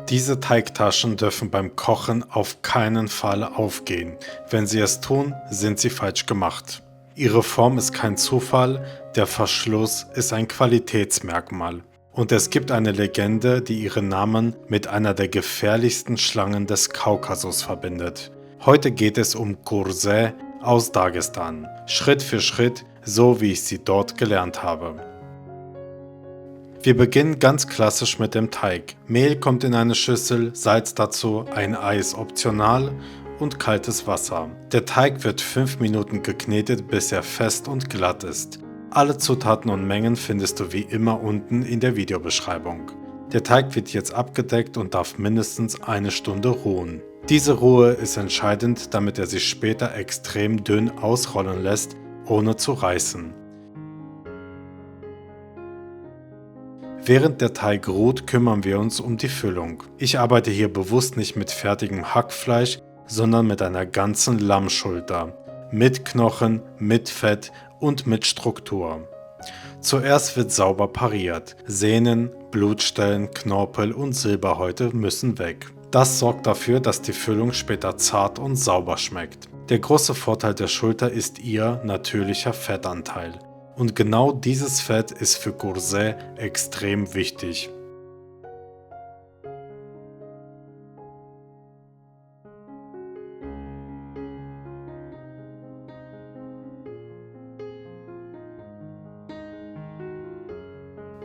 Diese Teigtaschen dürfen beim Kochen auf keinen Fall aufgehen. Wenn sie es tun, sind sie falsch gemacht. Ihre Form ist kein Zufall, der Verschluss ist ein Qualitätsmerkmal. Und es gibt eine Legende, die ihren Namen mit einer der gefährlichsten Schlangen des Kaukasus verbindet. Heute geht es um Gurseh aus Dagestan. Schritt für Schritt, so wie ich sie dort gelernt habe. Wir beginnen ganz klassisch mit dem Teig. Mehl kommt in eine Schüssel, Salz dazu, ein Ei ist optional und kaltes Wasser. Der Teig wird 5 Minuten geknetet, bis er fest und glatt ist. Alle Zutaten und Mengen findest du wie immer unten in der Videobeschreibung. Der Teig wird jetzt abgedeckt und darf mindestens eine Stunde ruhen. Diese Ruhe ist entscheidend, damit er sich später extrem dünn ausrollen lässt, ohne zu reißen. Während der Teig ruht, kümmern wir uns um die Füllung. Ich arbeite hier bewusst nicht mit fertigem Hackfleisch, sondern mit einer ganzen Lammschulter. Mit Knochen, mit Fett und mit Struktur. Zuerst wird sauber pariert. Sehnen, Blutstellen, Knorpel und Silberhäute müssen weg. Das sorgt dafür, dass die Füllung später zart und sauber schmeckt. Der große Vorteil der Schulter ist ihr natürlicher Fettanteil. Und genau dieses Fett ist für Gurseh extrem wichtig.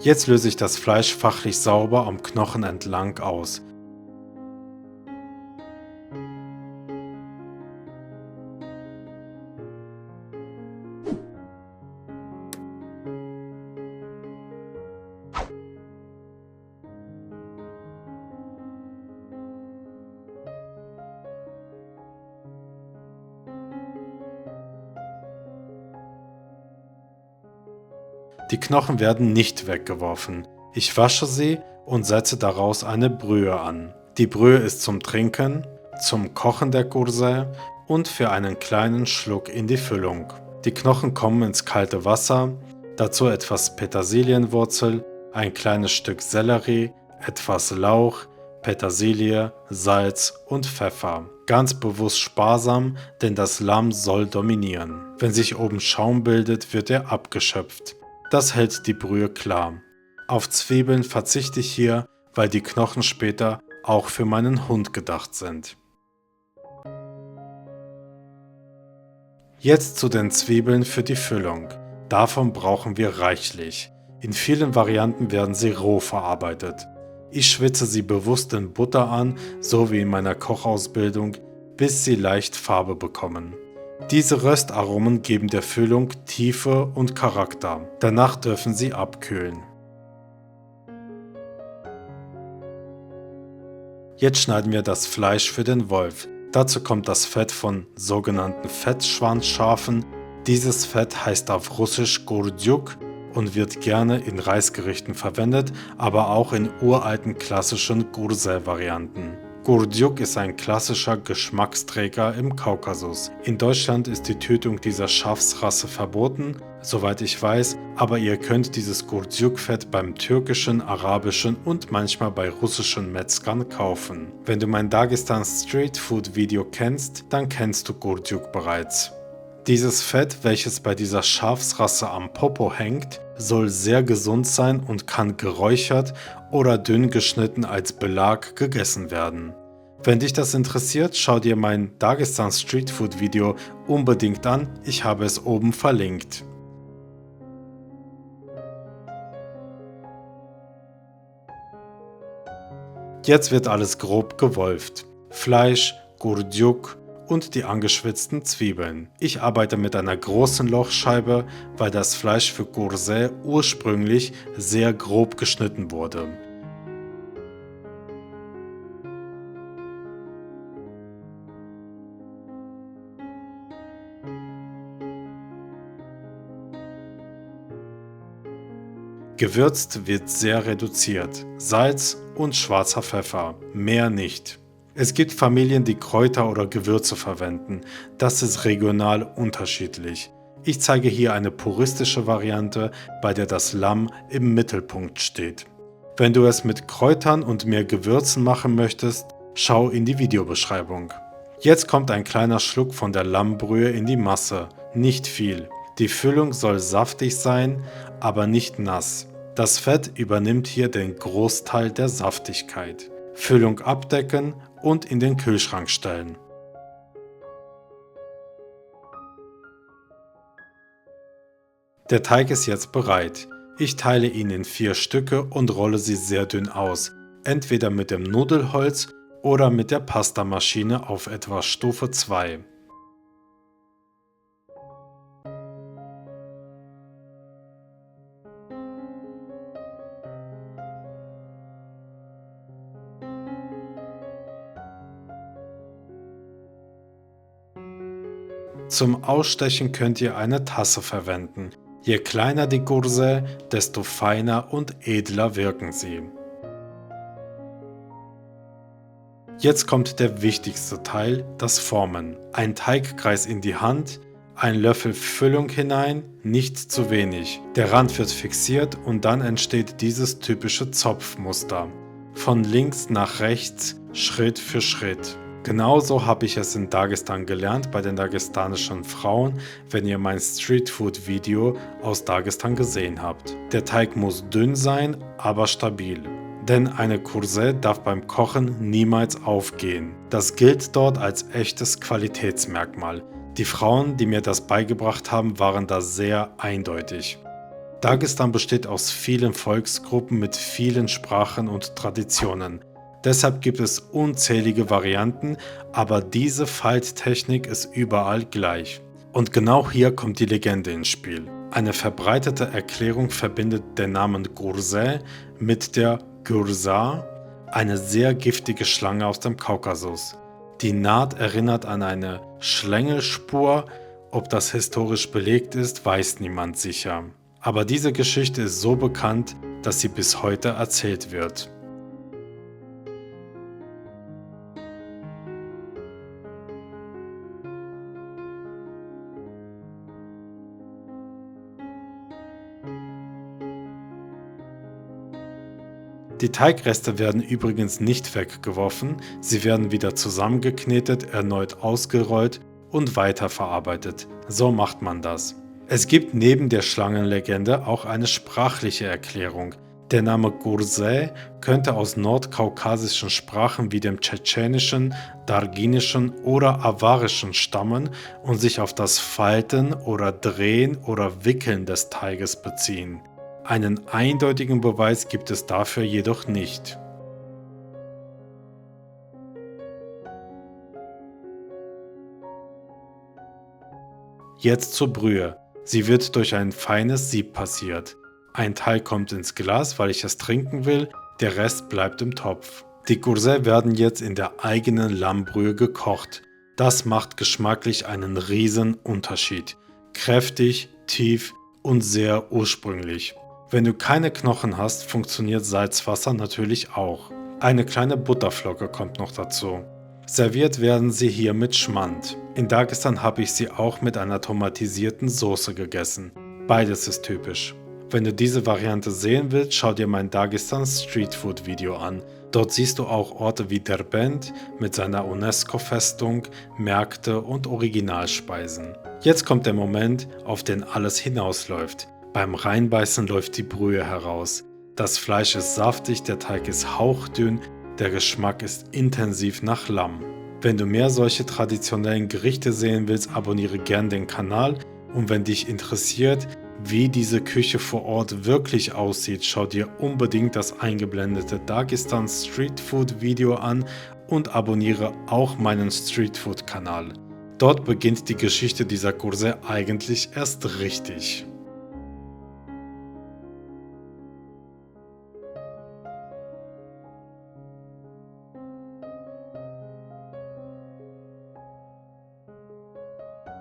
Jetzt löse ich das Fleisch fachlich sauber am Knochen entlang aus. Die Knochen werden nicht weggeworfen. Ich wasche sie und setze daraus eine Brühe an. Die Brühe ist zum Trinken, zum Kochen der Gurseh und für einen kleinen Schluck in die Füllung. Die Knochen kommen ins kalte Wasser, dazu etwas Petersilienwurzel, ein kleines Stück Sellerie, etwas Lauch, Petersilie, Salz und Pfeffer. Ganz bewusst sparsam, denn das Lamm soll dominieren. Wenn sich oben Schaum bildet, wird er abgeschöpft. Das hält die Brühe klar. Auf Zwiebeln verzichte ich hier, weil die Knochen später auch für meinen Hund gedacht sind. Jetzt zu den Zwiebeln für die Füllung. Davon brauchen wir reichlich. In vielen Varianten werden sie roh verarbeitet. Ich schwitze sie bewusst in Butter an, so wie in meiner Kochausbildung, bis sie leicht Farbe bekommen. Diese Röstaromen geben der Füllung Tiefe und Charakter. Danach dürfen sie abkühlen. Jetzt schneiden wir das Fleisch für den Wolf. Dazu kommt das Fett von sogenannten Fettschwanzschafen. Dieses Fett heißt auf Russisch Gurdyuk und wird gerne in Reisgerichten verwendet, aber auch in uralten klassischen Gurseh-Varianten. Gurdyuk ist ein klassischer Geschmacksträger im Kaukasus. In Deutschland ist die Tötung dieser Schafsrasse verboten, soweit ich weiß, aber ihr könnt dieses Gurdyuk-Fett beim türkischen, arabischen und manchmal bei russischen Metzgern kaufen. Wenn du mein Dagestan Street Food Video kennst, dann kennst du Gurdyuk bereits. Dieses Fett, welches bei dieser Schafsrasse am Popo hängt, soll sehr gesund sein und kann geräuchert oder dünn geschnitten als Belag gegessen werden. Wenn dich das interessiert, schau dir mein Dagestan Street Food Video unbedingt an, ich habe es oben verlinkt. Jetzt wird alles grob gewolft. Fleisch, Gurdyuk und die angeschwitzten Zwiebeln. Ich arbeite mit einer großen Lochscheibe, weil das Fleisch für Gurseh ursprünglich sehr grob geschnitten wurde. Gewürzt wird sehr reduziert. Salz und schwarzer Pfeffer, mehr nicht. Es gibt Familien, die Kräuter oder Gewürze verwenden. Das ist regional unterschiedlich. Ich zeige hier eine puristische Variante, bei der das Lamm im Mittelpunkt steht. Wenn du es mit Kräutern und mehr Gewürzen machen möchtest, schau in die Videobeschreibung. Jetzt kommt ein kleiner Schluck von der Lammbrühe in die Masse, nicht viel. Die Füllung soll saftig sein, aber nicht nass. Das Fett übernimmt hier den Großteil der Saftigkeit. Füllung abdecken und in den Kühlschrank stellen. Der Teig ist jetzt bereit. Ich teile ihn in 4 Stücke und rolle sie sehr dünn aus, entweder mit dem Nudelholz oder mit der Pastamaschine auf etwa Stufe 2. Zum Ausstechen könnt ihr eine Tasse verwenden. Je kleiner die Gurse, desto feiner und edler wirken sie. Jetzt kommt der wichtigste Teil, das Formen. Ein Teigkreis in die Hand, ein Löffel Füllung hinein, nicht zu wenig. Der Rand wird fixiert und dann entsteht dieses typische Zopfmuster. Von links nach rechts, Schritt für Schritt. Genauso habe ich es in Dagestan gelernt bei den dagestanischen Frauen, wenn ihr mein Streetfood-Video aus Dagestan gesehen habt. Der Teig muss dünn sein, aber stabil. Denn eine Kurse darf beim Kochen niemals aufgehen. Das gilt dort als echtes Qualitätsmerkmal. Die Frauen, die mir das beigebracht haben, waren da sehr eindeutig. Dagestan besteht aus vielen Volksgruppen mit vielen Sprachen und Traditionen. Deshalb gibt es unzählige Varianten, aber diese Falttechnik ist überall gleich. Und genau hier kommt die Legende ins Spiel. Eine verbreitete Erklärung verbindet den Namen Gurse mit der Gürsa, eine sehr giftige Schlange aus dem Kaukasus. Die Naht erinnert an eine Schlängelspur, ob das historisch belegt ist, weiß niemand sicher. Aber diese Geschichte ist so bekannt, dass sie bis heute erzählt wird. Die Teigreste werden übrigens nicht weggeworfen, sie werden wieder zusammengeknetet, erneut ausgerollt und weiterverarbeitet. So macht man das. Es gibt neben der Schlangenlegende auch eine sprachliche Erklärung. Der Name Gurse könnte aus nordkaukasischen Sprachen wie dem Tschetschenischen, Darginischen oder Awarischen stammen und sich auf das Falten oder Drehen oder Wickeln des Teiges beziehen. Einen eindeutigen Beweis gibt es dafür jedoch nicht. Jetzt zur Brühe. Sie wird durch ein feines Sieb passiert. Ein Teil kommt ins Glas, weil ich es trinken will, der Rest bleibt im Topf. Die Gurse werden jetzt in der eigenen Lammbrühe gekocht. Das macht geschmacklich einen riesen Unterschied. Kräftig, tief und sehr ursprünglich. Wenn du keine Knochen hast, funktioniert Salzwasser natürlich auch. Eine kleine Butterflocke kommt noch dazu. Serviert werden sie hier mit Schmand. In Dagestan habe ich sie auch mit einer tomatisierten Soße gegessen. Beides ist typisch. Wenn du diese Variante sehen willst, schau dir mein Dagestan Streetfood Video an. Dort siehst du auch Orte wie Derbent mit seiner UNESCO-Festung, Märkte und Originalspeisen. Jetzt kommt der Moment, auf den alles hinausläuft. Beim Reinbeißen läuft die Brühe heraus. Das Fleisch ist saftig, der Teig ist hauchdünn, der Geschmack ist intensiv nach Lamm. Wenn du mehr solche traditionellen Gerichte sehen willst, abonniere gern den Kanal und wenn dich interessiert, wie diese Küche vor Ort wirklich aussieht, schau dir unbedingt das eingeblendete Dagestan Streetfood Video an und abonniere auch meinen Streetfood Kanal. Dort beginnt die Geschichte dieser Kurse eigentlich erst richtig.